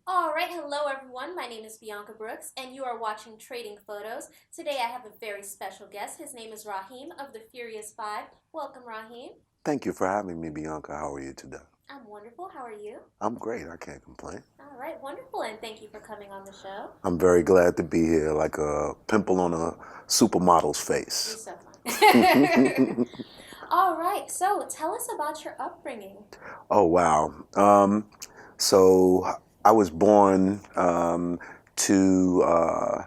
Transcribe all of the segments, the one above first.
All right, hello everyone. My name is Bianca Brooks, and you are watching Trading Photos. Today I have a very special guest. His name is Raheem of the Furious Five. Welcome, Raheem. Thank you for having me, Bianca. How are you today? I'm wonderful. How are you? I'm great. I can't complain. All right, wonderful, and thank you for coming on the show. I'm very glad to be here, like a pimple on a supermodel's You're face. so fun. All right, so tell us about your upbringing. Oh, wow. So I was born to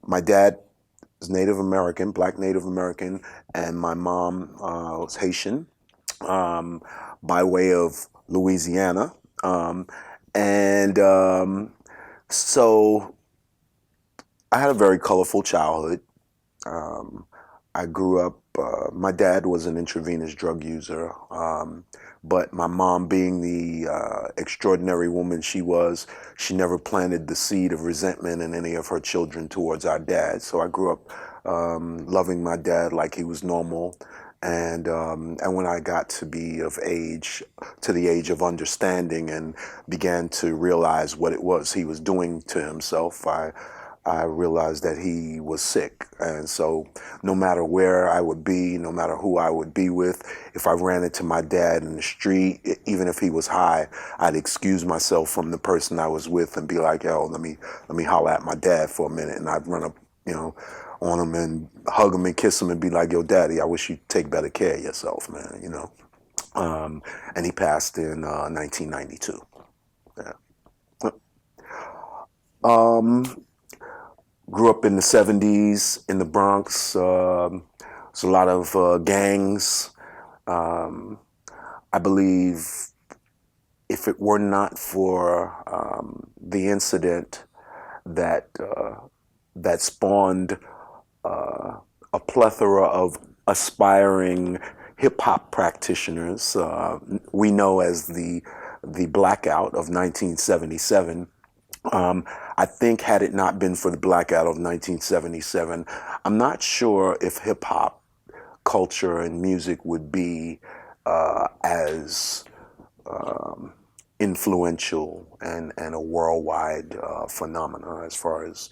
my dad is Native American, black Native American, and my mom was Haitian um, by way of Louisiana. Um, and so I had a very colorful childhood. Um, I grew up, my dad was an intravenous drug user, but my mom, being the extraordinary woman she was, she never planted the seed of resentment in any of her children towards our dad. So I grew up loving my dad like he was normal. And when I got to be of age, to the age of understanding, and began to realize what it was he was doing to himself, I realized that he was sick. And so no matter where I would be, no matter who I would be with, if I ran into my dad in the street, even if he was high, I'd excuse myself from the person I was with and be like, yo, let me holler at my dad for a minute. And I'd run up, you know, on him and hug him and kiss him and be like, yo, daddy, I wish you'd take better care of yourself, man. And he passed in 1992. Yeah. Um, Grew up in the 70s in the Bronx. There's a lot of gangs. Um, I believe if it were not for the incident that spawned uh, a plethora of aspiring hip hop practitioners, we know as the blackout of 1977. I think had it not been for the blackout of 1977, I'm not sure if hip hop culture and music would be as um, influential and a worldwide phenomena as far as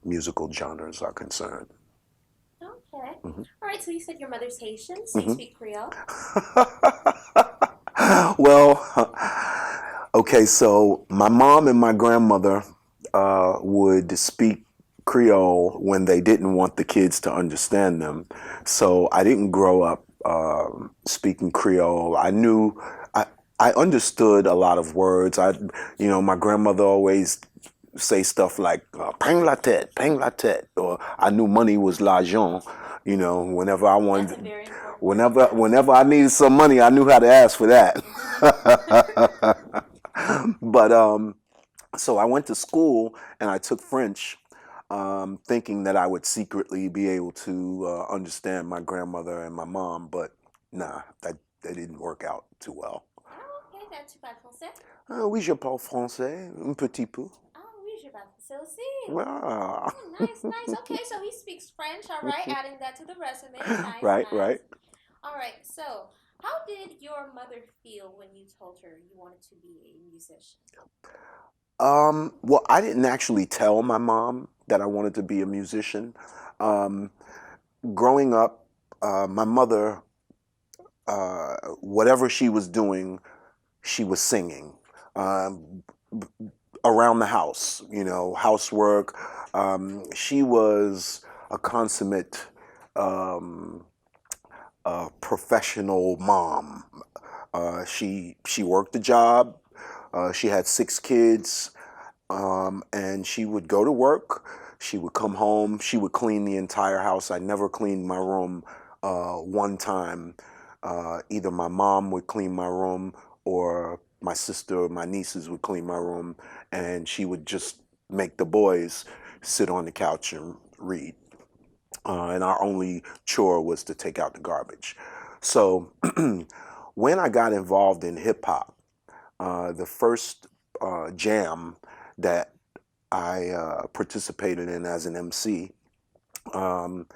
musical genres are concerned. Okay. Mhm. All right, so you said your mother's Haitian, so you Mhm. speak Creole. Well, okay, so my mom and my grandmother would speak Creole when they didn't want the kids to understand them. So I didn't grow up speaking Creole. I, I understood a lot of words. My grandmother always say stuff like pang la tête, or I knew money was l'argent. Whenever I That's a wanted, very important word, whenever yes. whenever I needed some money, I knew how to ask for that. But so I went to school and I took French, thinking that I would secretly be able to understand my grandmother and my mom, but nah, that didn't work out too well. Oh, okay, tu parles français? Oui, je parle français, un petit peu. Oh, oui, je parle français aussi. Ah. Oh, nice, nice. Okay, so he speaks French. All right, adding that to the resume. Nice, Right, nice. right. All right, so how did your mother feel when you told her you wanted to be a musician? Well, I didn't actually tell my mom that I wanted to be a musician. Um, Growing up, my mother, whatever she was doing, she was singing around the house, housework. She was a consummate um, professional mom. She worked a job. She had 6 kids, and she would go to work. She would come home. She would clean the entire house. I never cleaned my room one time. Either my mom would clean my room, or my sister or my nieces would clean my room, and she would just make the boys sit on the couch and read. And our only chore was to take out the garbage. So when I got involved in hip hop, the first jam that I participated in as an MC, um,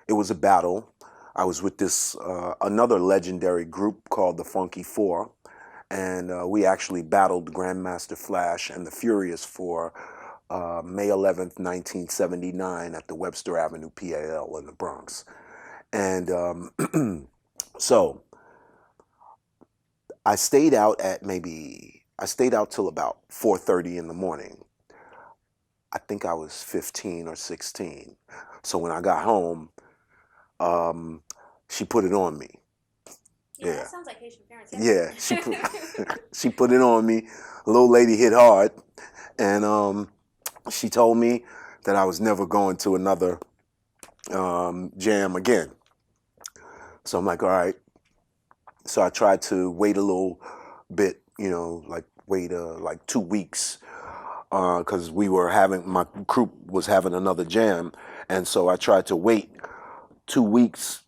it was a battle. I was with this another legendary group called the Funky Four, and we actually battled GrandMasterFlash and the Furious for May 11th, 1979 at the Webster Avenue PAL in the Bronx. And so I stayed out till about 4:30 in the morning. I think I was 15 or 16. So when I got home, she put it on me. Yeah, that sounds like Haitian parents. Yeah, she put it on me. A little lady hit hard, and she told me that I was never going to another jam again. So I'm like, all right. So I tried to wait a little bit, like wait like 2 weeks, because my group was having another jam, and so I tried to wait 2 weeks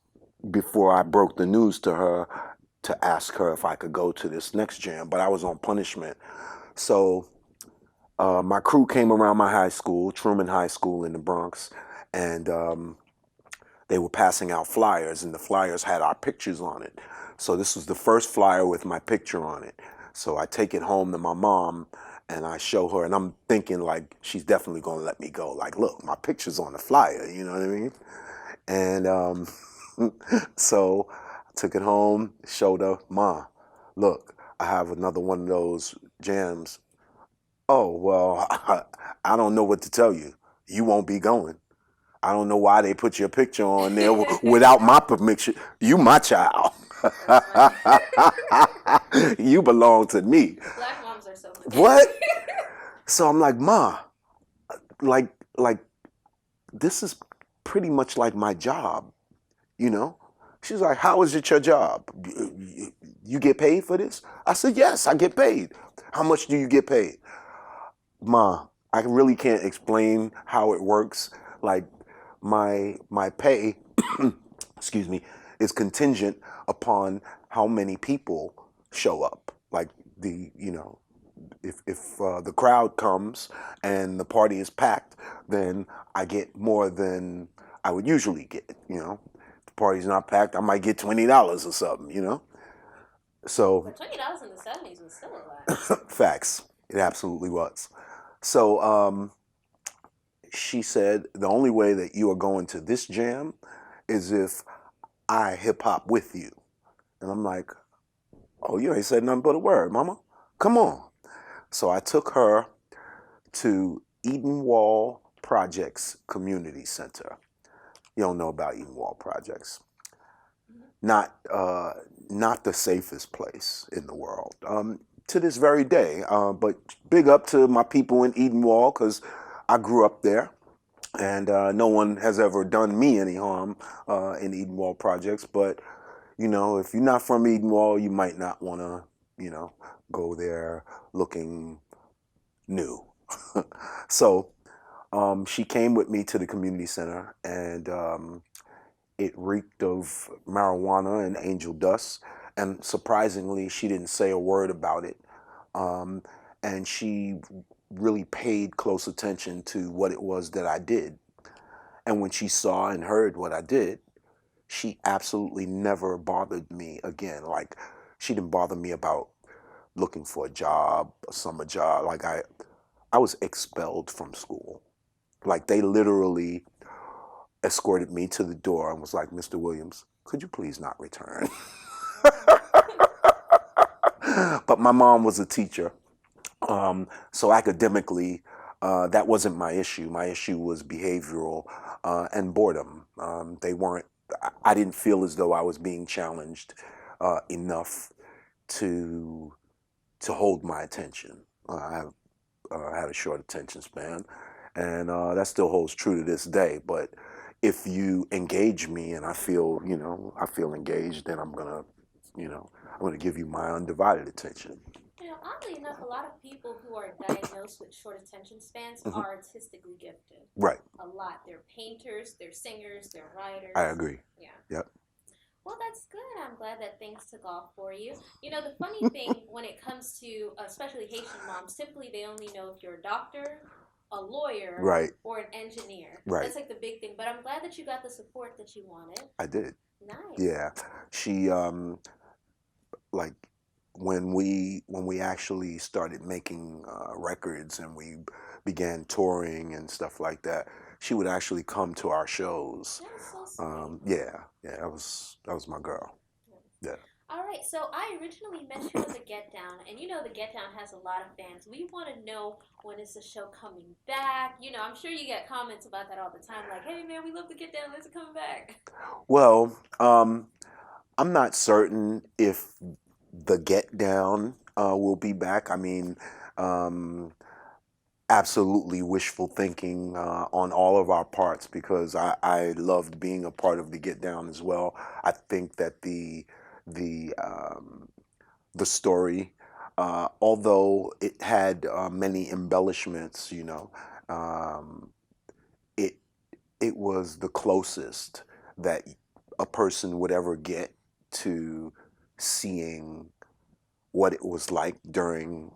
before I broke the news to her to ask her if I could go to this next jam, but I was on punishment. So my crew came around my high school, Truman High School in the Bronx, and they were passing out flyers, and the flyers had our pictures on it. So this was the first flyer with my picture on it. So I take it home to my mom, and I show her, and I'm thinking like she's definitely gonna let me go. Like, look, my picture's on the flyer, you know what I mean? And so I took it home, showed her, Ma, look, I have another one of those jams. Oh, well, I don't know what to tell you. You won't be going. I don't know why they put your picture on there without my permission. You my child. You belong to me. Black moms are so forgiving. What? So I'm like, Ma, like this is pretty much like my job, you know? She's like, how is it your job? You get paid for this? I said, yes, I get paid. How much do you get paid? Ma, I really can't explain how it works. Like my pay, excuse me, is contingent upon how many people show up. Like if the crowd comes and the party is packed, then I get more than I would usually get. If the party's not packed, I might get $20 or something. So But $20 in the 70s was still a lot. facts. It absolutely was. So she said the only way that you are going to this jam is if I hip hop with you. And I'm like, oh, you ain't said nothing but a word, Mama. Come on. So I took her to Edenwall Projects Community Center. You don't know about Edenwall Projects. Not the safest place in the world. To this very day. But big up to my people in Edenwall, because I grew up there, and no one has ever done me any harm in Edenwall Projects. But if you're not from Edenwall, you might not want to, go there looking new. So she came with me to the community center, and it reeked of marijuana and angel dust. And surprisingly, she didn't say a word about it. And she really paid close attention to what it was that I did. And when she saw and heard what I did, she absolutely never bothered me again. Like, she didn't bother me about looking for a job, a summer job. Like, I was expelled from school. Like, they literally escorted me to the door and was like, Mr. Williams, could you please not return? But my mom was a teacher. So academically, that wasn't my issue. My issue was behavioral and boredom. I didn't feel as though I was being challenged enough to hold my attention. I had a short attention span, and that still holds true to this day. But if you engage me and I feel engaged, then I'm gonna give you my undivided attention. Oddly enough, a lot of people who are diagnosed with short attention spans are artistically gifted. Right. A lot. They're painters, they're singers, they're writers. I agree. Yeah. Yep. Well, that's good. I'm glad that things took off for you. The funny thing when it comes to, especially Haitian moms, typically they only know if you're a doctor, a lawyer, right, or an engineer. Right. That's like the big thing. But I'm glad that you got the support that you wanted. I did. Nice. Yeah. She, like, when we actually started making records and we began touring and stuff like that, she would actually come to our shows. That is so sweet. Yeah, that was my girl. Yeah. All right, so I originally met you on the Get Down, and you know the Get Down has a lot of fans. We want to know, when is the show coming back? You know, I'm sure you get comments about that all the time, like, "Hey man, we love the Get Down. When's it coming back?" Well, I'm not certain if the Get Down will be back. I mean, um, absolutely wishful thinking on all of our parts because I loved being a part of the Get Down as well. I think that the um, the story, although it had many embellishments, um, it it was the closest that a person would ever get to seeing what it was like during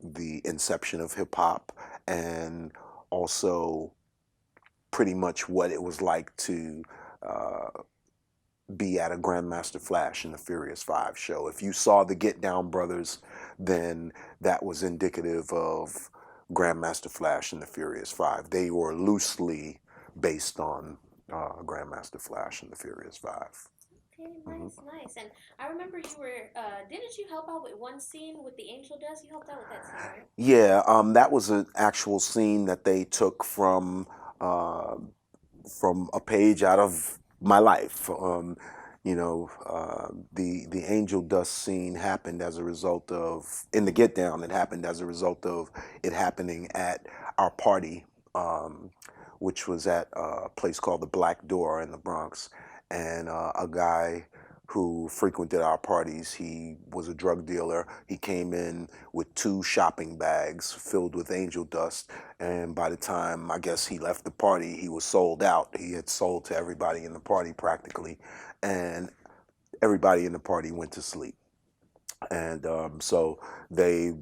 the inception of hip hop and also pretty much what it was like to uh, be at a Grandmaster Flash in the Furious Five show. If you saw the Get Down Brothers, then that was indicative of Grandmaster Flash and the Furious Five. They were loosely based on Grandmaster Flash and the Furious Five. Okay, Hmm. nice, nice. And I remember you were, didn't you help out with one scene with the angel dust? You helped out with that scene, right? Yeah, that was an actual scene that they took uh, from a page out of my life. The angel dust scene happened as a result of in the Get Down. It happened as a result of it happening at our party, which was at a place called the Black Door in the Bronx, and a guy who frequented our parties. He was a drug dealer. He came in with 2 shopping bags filled with angel dust, and by the time I guess he left the party, he was sold out. He had sold to everybody in the party practically, and everybody in the party went to sleep. And so they,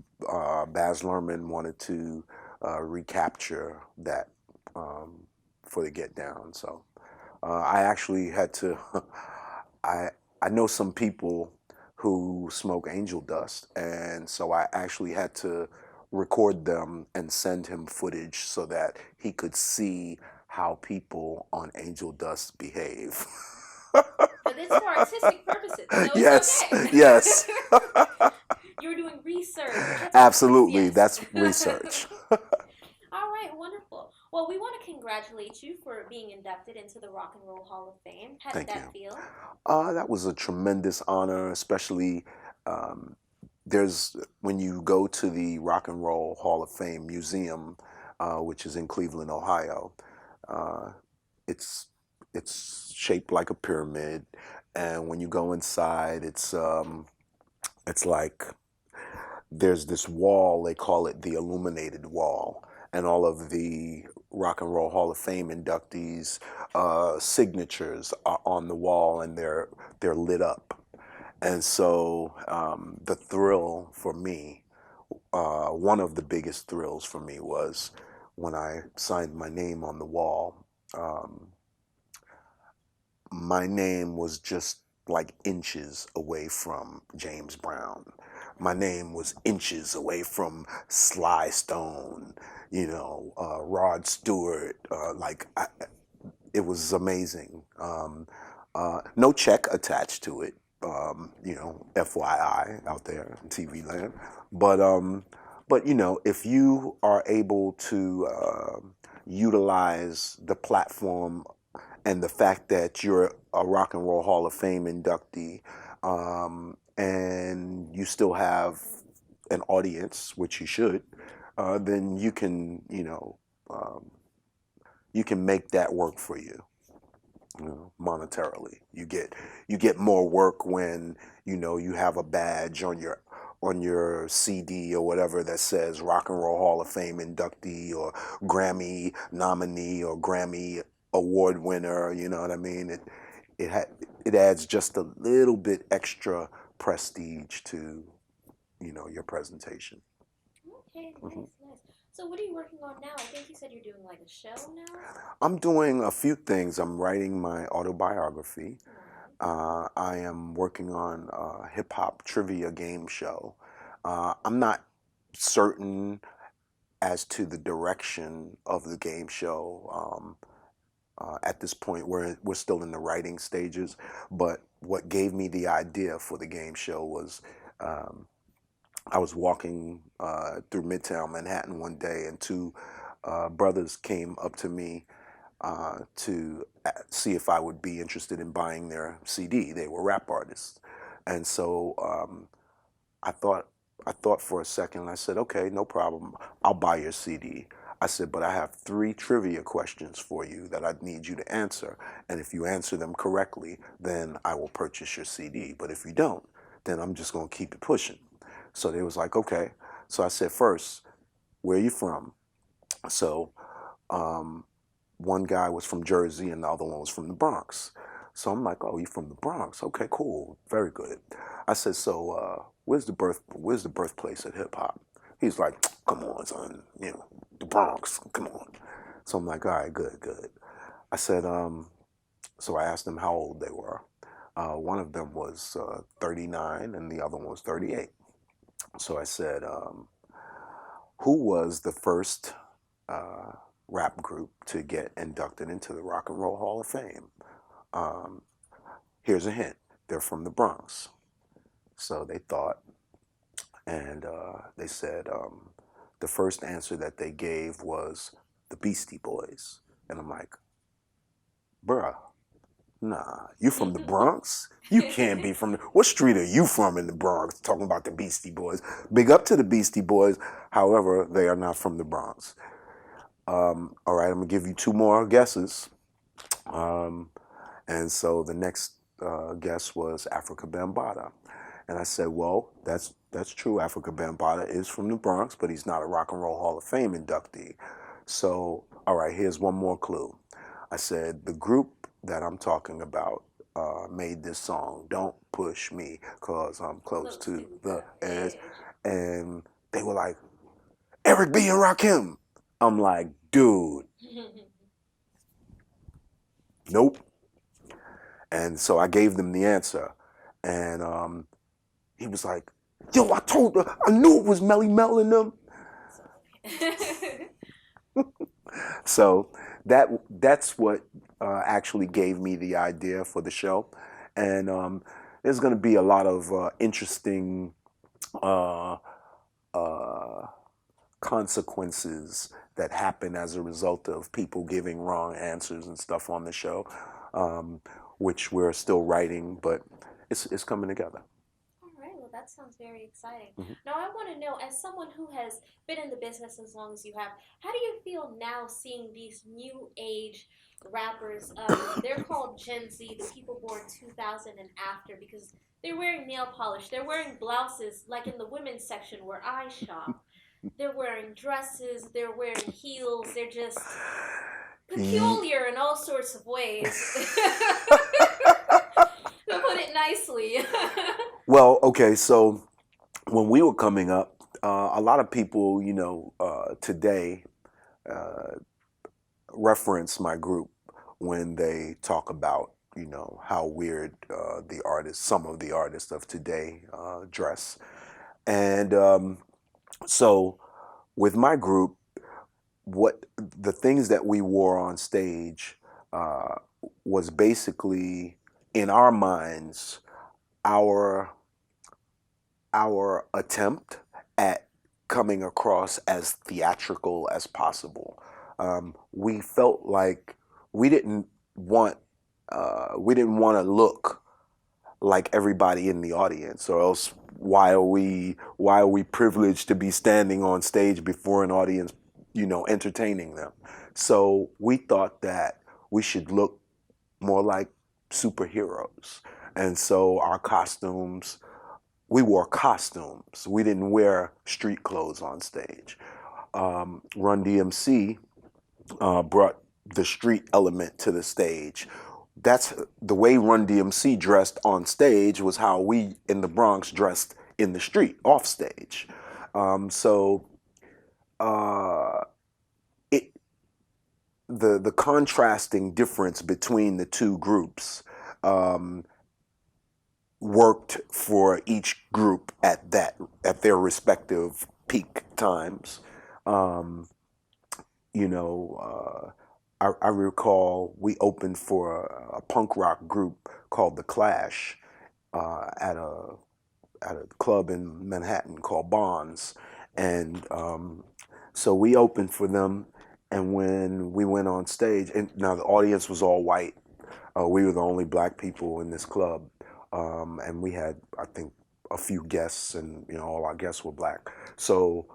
Baz Luhrmann wanted to recapture that um, for the Get Down. So I actually had to. I I know some people who smoke angel dust, and so I actually had to record them and send him footage so that he could see how people on angel dust behave. But it's for artistic purposes, so it's Yes, okay. yes, You were doing research. That's what this is, absolutely. yes. That's research. All right, wonderful. Well, we want to congratulate you for being inducted into the Rock and Roll Hall of Fame. How did Thank you. that feel? That was a tremendous honor, especially um, there's when you go to the Rock and Roll Hall of Fame Museum, which is in Cleveland, Ohio. Uh, it's it's shaped like a pyramid, and when you go inside, it's like there's this wall, they call it the illuminated wall, and all of the Rock and Roll Hall of Fame inductees signatures are on the wall, and they're lit up. And so the thrill for me, one of the biggest thrills for me, was when I signed my name on the wall. um, my name was just like inches away from James Brown. My name was inches away from Sly Stone, Rod Stewart. It was amazing. No check attached to it, FYI out there in TV land. But if you are able to utilize the platform and the fact that you're a Rock and Roll Hall of Fame inductee, and you still have an audience, which you should, then um, you can make that work for you, monetarily. You get more work when you have a badge on your CD or whatever that says Rock and Roll Hall of Fame inductee or Grammy nominee or Grammy award winner. You know what I mean? It ha- it adds just a little bit extra prestige to your presentation. Okay, Hmm. nice, nice. So, what are you working on now? I think you said you're doing like a show now. I'm doing a few things. I'm writing my autobiography. I am working on a hip hop trivia game show. I'm not certain as to the direction of the game show. At this point, we're still in the writing stages. But what gave me the idea for the game show was um, I was walking through Midtown Manhattan one day, and two brothers came up to me to see if I would be interested in buying their CD. They were rap artists, and so I thought I thought for a second. And I said, "Okay, no problem. I'll buy your CD." I said, "But I have three trivia questions for you that I need you to answer, and if you answer them correctly, then I will purchase your CD. But if you don't, then I'm just gonna keep it pushing." So they was like, "Okay." So I said, "First, where are you from?" So um, one guy was from Jersey and the other one was from the Bronx. So I'm like, "Oh, you from the Bronx? Okay, cool, very good." I said, "So where's the birthplace of hip hop?" He's like, "Come on, son, the Bronx, come on." So I'm like, "All right, good, good." I said, so I asked them how old they were. One of them was 39 and the other one was 38. So I said, who was the first uh, rap group to get inducted into the Rock and Roll Hall of Fame? Um, Here's a hint. They're from the Bronx. So they thought, and they said the first answer that they gave was the Beastie Boys. And I'm like, bruh, nah, you from the Bronx? You can't be from what street are you from in the Bronx? Talking about the Beastie Boys. Big up to the Beastie Boys. However, they are not from the Bronx. All right, I'm gonna give you two more guesses. Um, and so the next guess was Africa Bambaataa. And I said, well, that's true. Africa Bambaataa is from the Bronx, but he's not a Rock and Roll Hall of Fame inductee. So, all right, here's one more clue. I said, the group that I'm talking about made this song, Don't Push Me, because I'm close Close to to the the edge. edge. And they were like, Eric B. and Rakim. I'm like, dude, nope. And so I gave them the answer. And he was like, yo, I told her, I knew it was Melly Mel in them. So that's what actually gave me the idea for the show. And there's going to be a lot of interesting uh, uh, consequences that happen as a result of people giving wrong answers and stuff on the show, um, which we're still writing, but it's coming together. All right, well, that sounds very exciting. Mm-hmm. Now, I want to know, as someone who has been in the business as long as you have, how do you feel now seeing these new age rappers? They're called Gen Z, the people born 2000 and after, because they're wearing nail polish, they're wearing blouses, like in the women's section where I shop. They're wearing dresses, they're wearing heels, they're just peculiar in all sorts of ways. To put it nicely. Well, okay, so when we were coming up, a lot of people, today uh, reference my group when they talk about, how weird some of the artists of today dress. And so with my group, what the things that we wore on stage uh, was basically in our minds our our attempt at coming across as theatrical as possible. We felt like we didn't want we didn't want to look like everybody in the audience, or else why are we privileged to be standing on stage before an audience, entertaining them? So we thought that we should look more like superheroes, and so our costumes we wore costumes. We didn't wear street clothes on stage. Run DMC brought the street element to the stage. That's the way Run DMC dressed on stage was how we in the Bronx dressed in the street off stage. So uh, it the contrasting difference between the two groups. Um, worked for each group at their respective peak times. Um, you know, I recall we opened for a punk rock group called The Clash at a club in Manhattan called Bonds, and so we opened for them. And when we went on stage, and now the audience was all white, we were the only black people in this club, and we had, I think, a few guests, and all our guests were black. So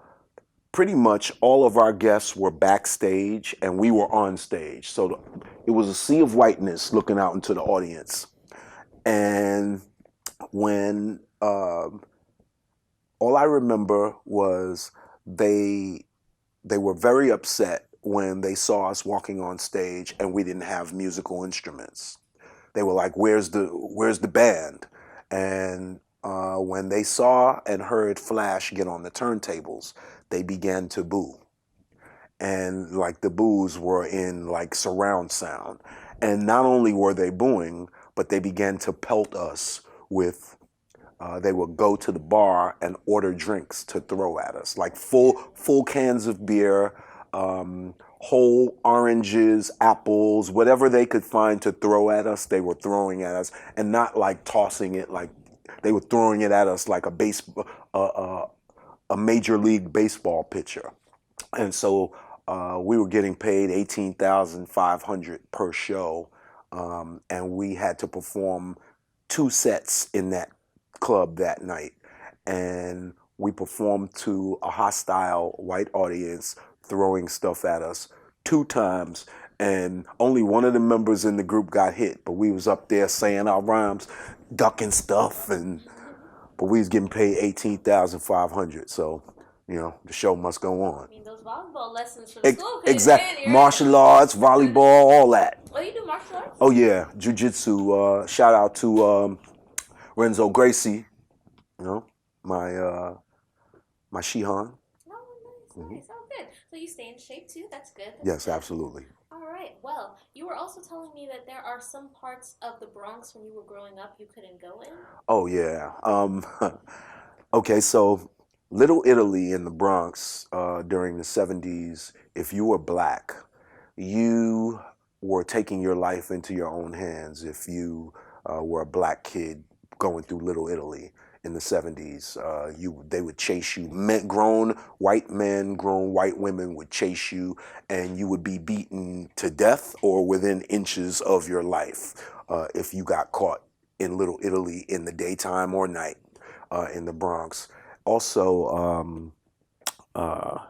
pretty much all of our guests were backstage, and we were on stage. So it was a sea of whiteness looking out into the audience. And when all I remember was they they were very upset when they saw us walking on stage and we didn't have musical instruments. They were like, where's the band?" And when they saw and heard Flash get on the turntables, they began to boo. And like the boos were in like surround sound. And not only were they booing, but they began to pelt us with they would go to the bar and order drinks to throw at us, like full cans of beer, whole oranges, apples, whatever they could find to throw at us, they were throwing at us, and not like tossing it, like they were throwing it at us like a major league baseball pitcher. And so we were getting paid 18,500 per show, and we had to perform 2 sets in that club that night. And we performed to a hostile white audience throwing stuff at us 2 times. And only one of the members in the group got hit, but we was up there saying our rhymes, ducking stuff, but we was getting paid 18,500. So, the show must go on. I mean, those volleyball lessons from school. Exactly. Martial arts, volleyball, all that. Oh, you do martial arts? Oh yeah, jiu-jitsu. Shout out to Renzo Gracie, my Shihan. Oh, nice. Oh, good. So you stay in shape too? That's good. Yes, absolutely. All right. Well, you were also telling me that there are some parts of the Bronx when you were growing up you couldn't go in? Oh yeah. Okay, so Little Italy in the Bronx during the 70s, if you were black, you were taking your life into your own hands if you were a black kid going through Little Italy in the 70s. They would chase you. Grown white men, grown white women would chase you, and you would be beaten to death or within inches of your life if you got caught in Little Italy in the daytime or night in the Bronx. Also, an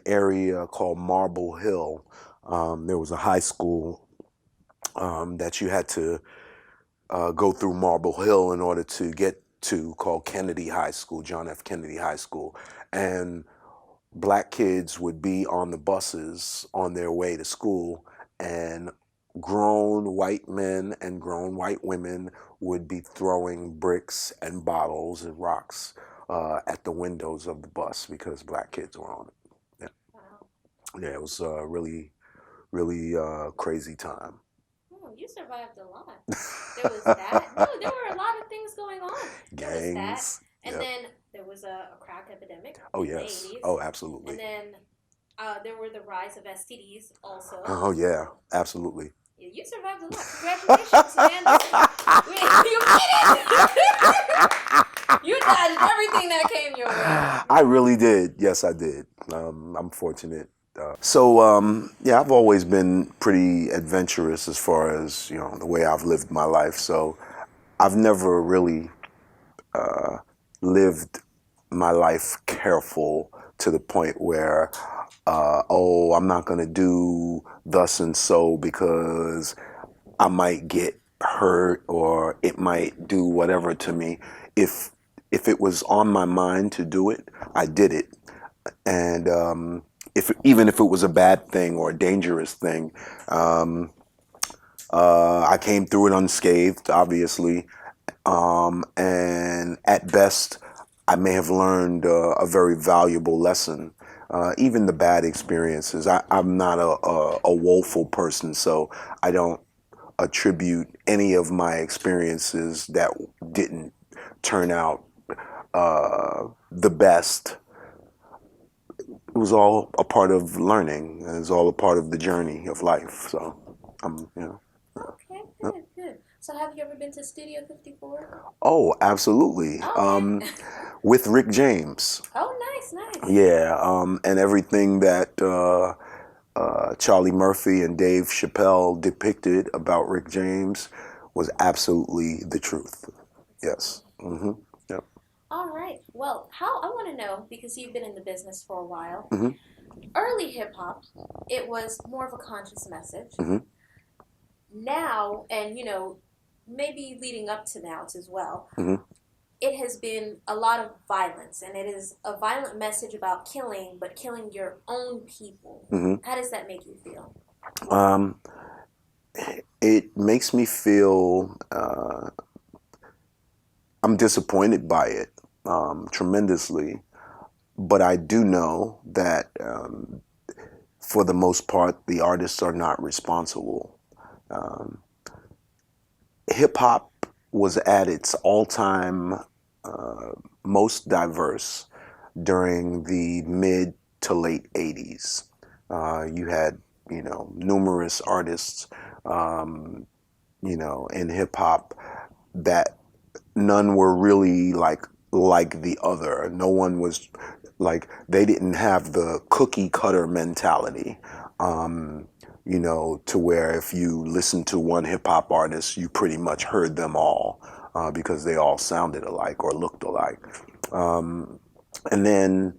area called Marble Hill. There was a high school that you had to go through Marble Hill in order to get to, called Kennedy High School, John F. Kennedy High School. And black kids would be on the buses on their way to school, and grown white men and grown white women would be throwing bricks and bottles and rocks at the windows of the bus because black kids were on it. Yeah, Wow. yeah, it was a really crazy time. Oh, you survived a lot. There was that. No, there were a lot of things going on. There was that. Gangs. And Yep. then there was a crack epidemic Oh in the yes. 80s. Oh, absolutely. And then there were the rise of STDs also. Oh yeah, absolutely. Yeah, you survived a lot. Congratulations, man. You did it! You dodged everything that came your way. I really did. Yes, I did. I'm fortunate. Yeah, I've always been pretty adventurous as far as the way I've lived my life. So I've never really lived my life careful to the point where, oh, I'm not going to do thus and so because I might get hurt or it might do whatever to me. If it was on my mind to do it, I did it. And even if it was a bad thing or a dangerous thing, I came through it unscathed, obviously. And at best, I may have learned a very valuable lesson. Even the bad experiences. I'm not a woeful person, so I don't attribute any of my experiences that didn't turn out the best. It was all a part of learning. It was all a part of the journey of life. So, you know. Okay, good, good. So have you ever been to Studio 54? Oh, absolutely. Okay. With Rick James. Oh, nice, nice. Yeah, and everything that Charlie Murphy and Dave Chappelle depicted about Rick James was absolutely the truth. Yes. Mm-hmm. Yep. All right. Well, how I want to know because you've been in the business for a while. Mm-hmm. Early hip hop, it was more of a conscious message. Mm-hmm. Now, and maybe leading up to now as well, Mm-hmm. it has been a lot of violence, and it is a violent message about killing, but killing your own people. Mm-hmm. How does that make you feel? Um, it makes me feel I'm disappointed by it tremendously, but I do know that for the most part, the artists are not responsible. Um, Hip hop was at its all-time most diverse during the mid to late 80s. You had, numerous artists, in hip hop that none were really like the other. No one was like they didn't have the cookie cutter mentality. To where if you listened to one hip hop artist, you pretty much heard them all because they all sounded alike or looked alike. And then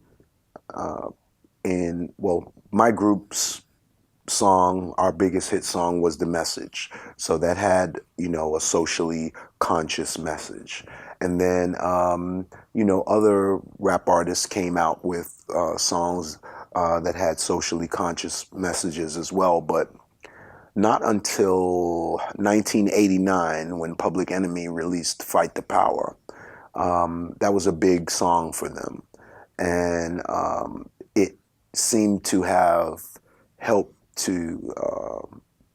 my group's song, our biggest hit song was The Message. So that had, a socially conscious message. And then, other rap artists came out with songs that had socially conscious messages as well. But not until 1989 when Public Enemy released Fight the Power. That was a big song for them. And it seemed to have helped to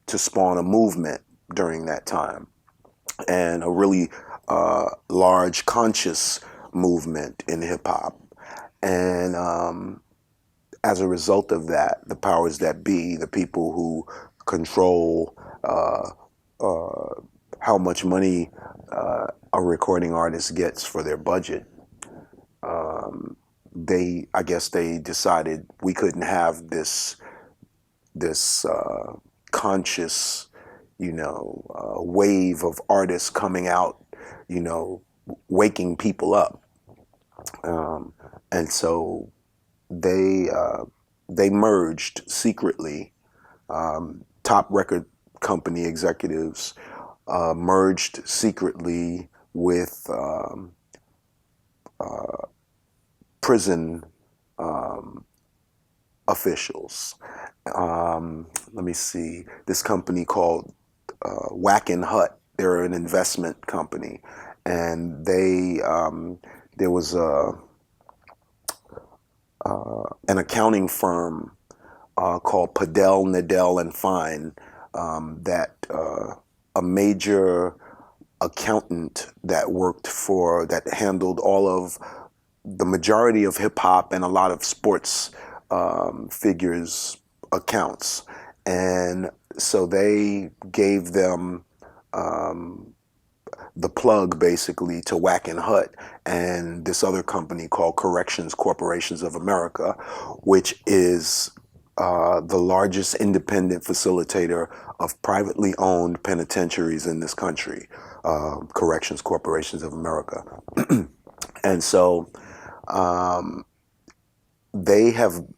spawn a movement during that time, and a really large conscious movement in hip hop. And as a result of that, the powers that be, the people who control how much money a recording artist gets for their budget, I guess they decided we couldn't have this conscious, wave of artists coming out, waking people up, and so they they merged secretly. Top record company executives merged secretly with prison officials. Let me see. This company called Whack Hut. They're an investment company, and there was an accounting firm called Padel, Nadell, and Fine that a major accountant that handled all of the majority of hip hop and a lot of sports figures accounts. And so they gave them the plug basically to Whack Hut and this other company called Corrections Corporations of America, which is the largest independent facilitator of privately owned penitentiaries in this country, Corrections Corporations of America. And so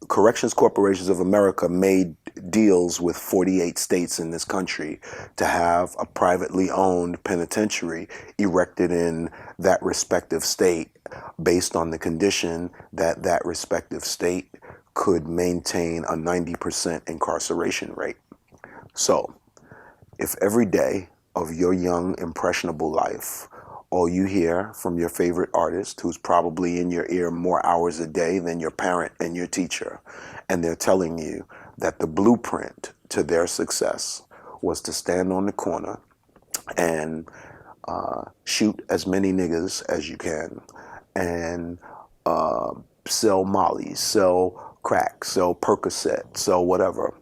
Corrections Corporations of America made deals with 48 states in this country to have a privately owned penitentiary erected in that respective state based on the condition that that respective state could maintain a 90% incarceration rate. So, if every day of your young, impressionable life, all you hear from your favorite artist, who's probably in your ear more hours a day than your parent and your teacher, and they're telling you that the blueprint to their success was to stand on the corner and shoot as many niggas as you can, and sell mollies, sell crack, sell Percocet, sell whatever.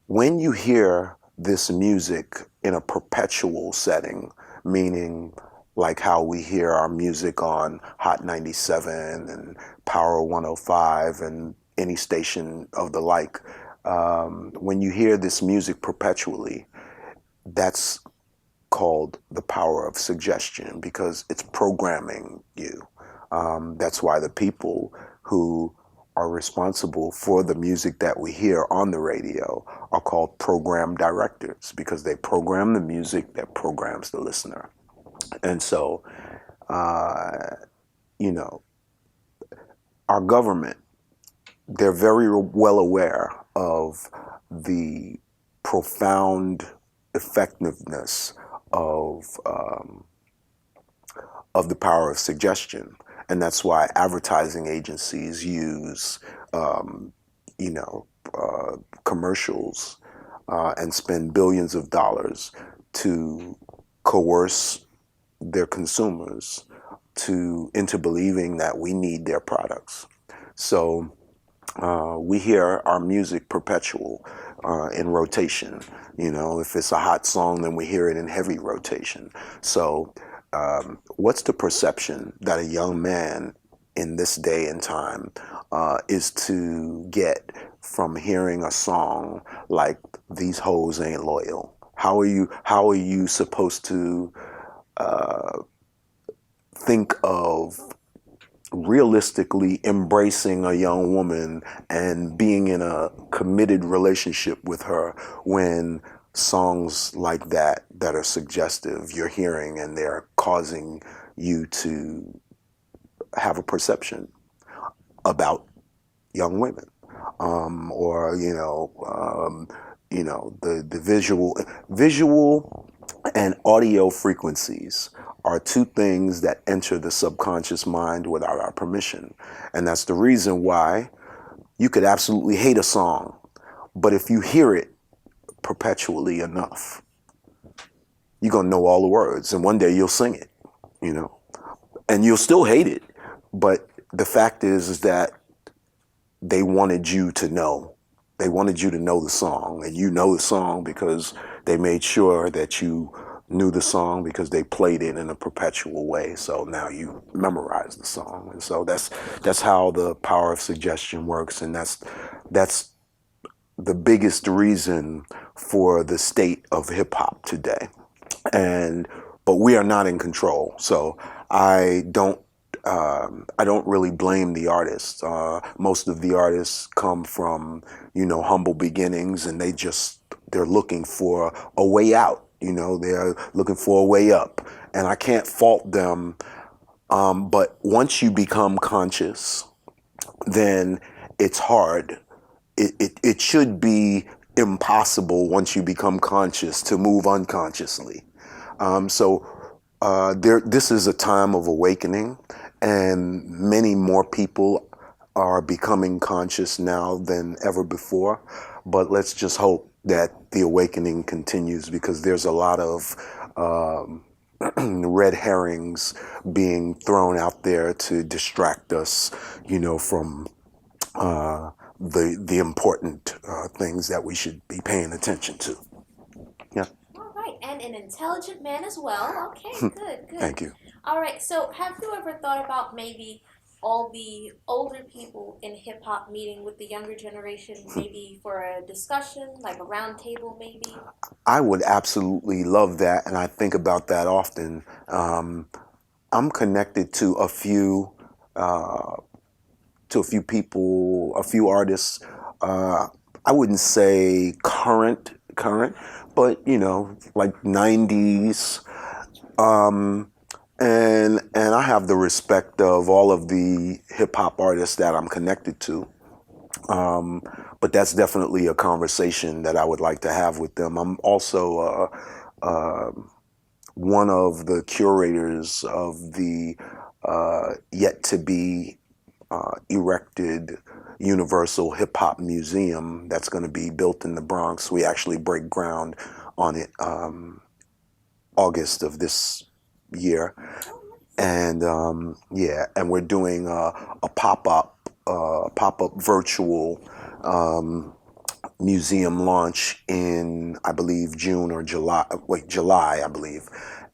When you hear this music in a perpetual setting, meaning like how we hear our music on Hot 97 and Power 105 and any station of the like, when you hear this music perpetually, that's called the power of suggestion because it's programming you. That's why the people who are responsible for the music that we hear on the radio are called program directors because they program the music that programs the listener. And so, you know, our government, they're very well aware of the profound effectiveness of the power of suggestion, and that's why advertising agencies use, you know, commercials and spend billions of dollars to coerce their consumers into believing that we need their products. So we hear our music perpetual in rotation. You know, if it's a hot song, then we hear it in heavy rotation. So what's the perception that a young man in this day and time is to get from hearing a song like "These Hoes Ain't Loyal"? How are you supposed to think of realistically embracing a young woman and being in a committed relationship with her when songs like that are suggestive you're hearing and they're causing you to have a perception about young women, or the visual and audio frequencies are two things that enter the subconscious mind without our permission. And that's the reason why you could absolutely hate a song, but if you hear it perpetually enough, you're gonna know all the words, and one day you'll sing it, you know, and you'll still hate it. But the fact is that they wanted you to know. They wanted you to know the song, and you know the song because they made sure that you knew the song because they played it in a perpetual way. So now you memorize the song, and so that's how the power of suggestion works, and that's the biggest reason for the state of hip hop today. But we are not in control, so I don't really blame the artists. Most of the artists come from, humble beginnings, and they're looking for a way out. They're looking for a way up, and I can't fault them. But once you become conscious, then it's hard. It should be impossible once you become conscious to move unconsciously. This is a time of awakening, and many more people are becoming conscious now than ever before. But let's just hope that the awakening continues, because there's a lot of red herrings being thrown out there to distract us, from the important things that we should be paying attention to. Yeah. All right, and an intelligent man as well. Okay, good, good. Thank you. All right, so have you ever thought about maybe all the older people in hip hop meeting with the younger generation, maybe for a discussion, like a round table, maybe? I would absolutely love that, and I think about that often. I'm connected to a few people, a few artists. I wouldn't say current, but like '90s. And I have the respect of all of the hip hop artists that I'm connected to. But that's definitely a conversation that I would like to have with them. I'm also one of the curators of the yet to be erected, Universal Hip Hop Museum that's going to be built in the Bronx. We actually break ground on it August of this year, and yeah, and we're doing a pop-up virtual museum launch in, I believe, June or July. Wait, July, I believe.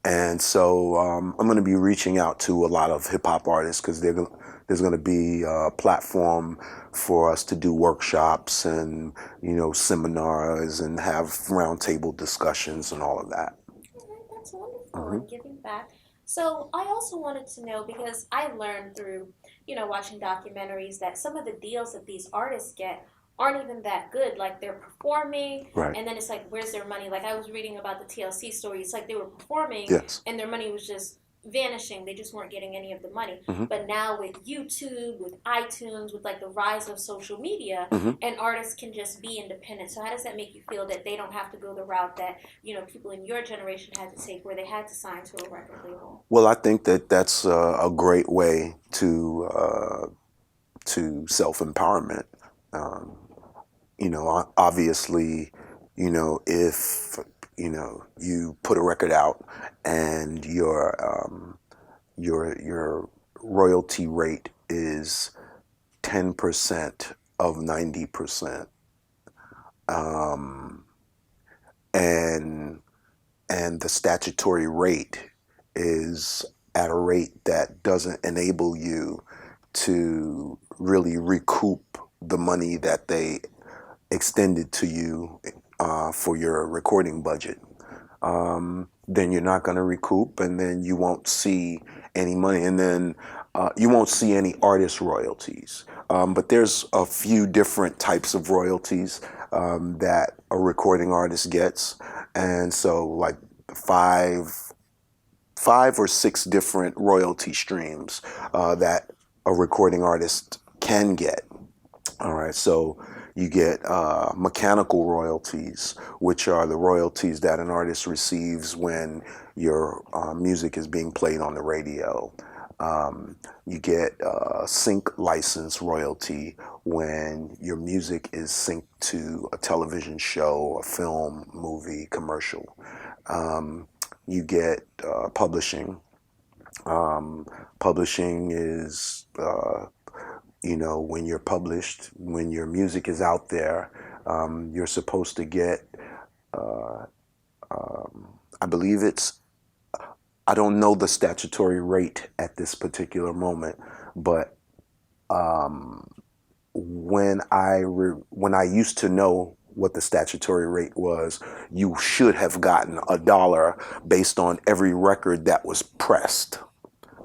And so I'm going to be reaching out to a lot of hip hop artists because there's going to be a platform for us to do workshops and, you know, seminars and have roundtable discussions and all of that. Alright, that's wonderful and giving back. So I also wanted to know because I learned through, watching documentaries that some of the deals that these artists get aren't even that good. Like they're performing Right. and then it's like, where's their money? Like I was reading about the TLC story. It's like they were performing Yes. and their money was just vanishing. They just weren't getting any of the money. Mm-hmm. But now with YouTube, with iTunes, with like the rise of social media, Mm-hmm. and artists can just be independent. So how does that make you feel that they don't have to go the route that people in your generation had to take, where they had to sign to a record label? Well, I think that that's a great way to self-empowerment. Um, obviously, if you put a record out and your royalty rate is 10% of 90%, um, and the statutory rate is at a rate that doesn't enable you to really recoup the money that they extended to you for your recording budget, then you're not going to recoup, and then you won't see any money, and then you won't see any artist royalties. But there's a few different types of royalties that a recording artist gets, and so like five or six different royalty streams that a recording artist can get. All right, so you get mechanical royalties, which are the royalties that an artist receives when your music is being played on the radio. You get sync license royalty when your music is synced to a television show, a film, movie, commercial. You get publishing. Publishing is when you're published, when your music is out there, you're supposed to get, I believe I don't know the statutory rate at this particular moment, but when I used to know what the statutory rate was, you should have gotten $1 based on every record that was pressed,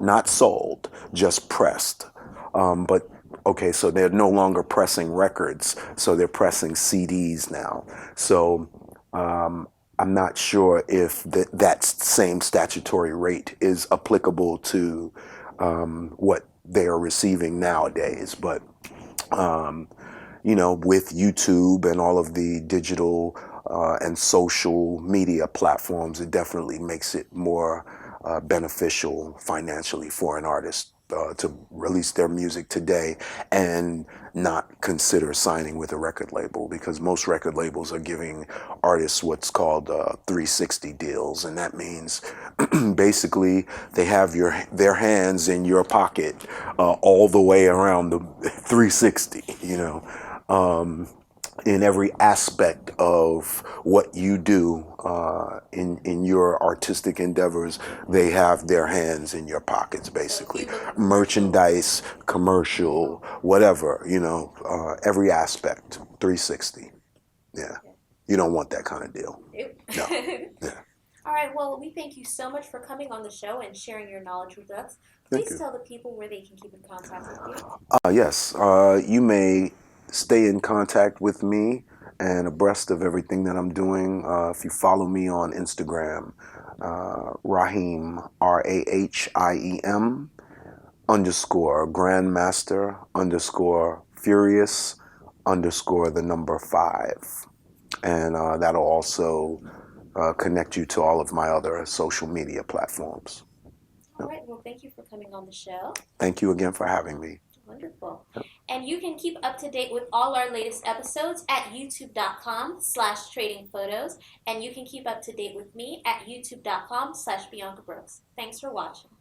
not sold, just pressed. But okay, so they're no longer pressing records, so they're pressing CDs now. So I'm not sure if that same statutory rate is applicable to what they are receiving nowadays. But with YouTube and all of the digital and social media platforms, it definitely makes it more beneficial financially for an artist to release their music today and not consider signing with a record label, because most record labels are giving artists what's called 360 deals, and that means basically they have their hands in your pocket all the way around the 360, in every aspect of what you do in your artistic endeavors. They have their hands in your pockets, basically. Merchandise, commercial, whatever, every aspect, 360. Yeah. You don't want that kind of deal. No. Yeah. All right, well, we thank you so much for coming on the show and sharing your knowledge with us. Thank Please you. tell the people where they can keep in contact with you. Yes, you may stay in contact with me and abreast of everything that I'm doing if you follow me on Instagram, Raheem, Rahiem _ Grandmaster _ Furious _ the number 5. And that'll also connect you to all of my other social media platforms. All right, well, thank you for coming on the show. Thank you again for having me. Wonderful. Yep. And you can keep up to date with all our latest episodes at youtube.com/tradingphotos. And you can keep up to date with me at youtube.com/Bianca Brooks. Thanks for watching.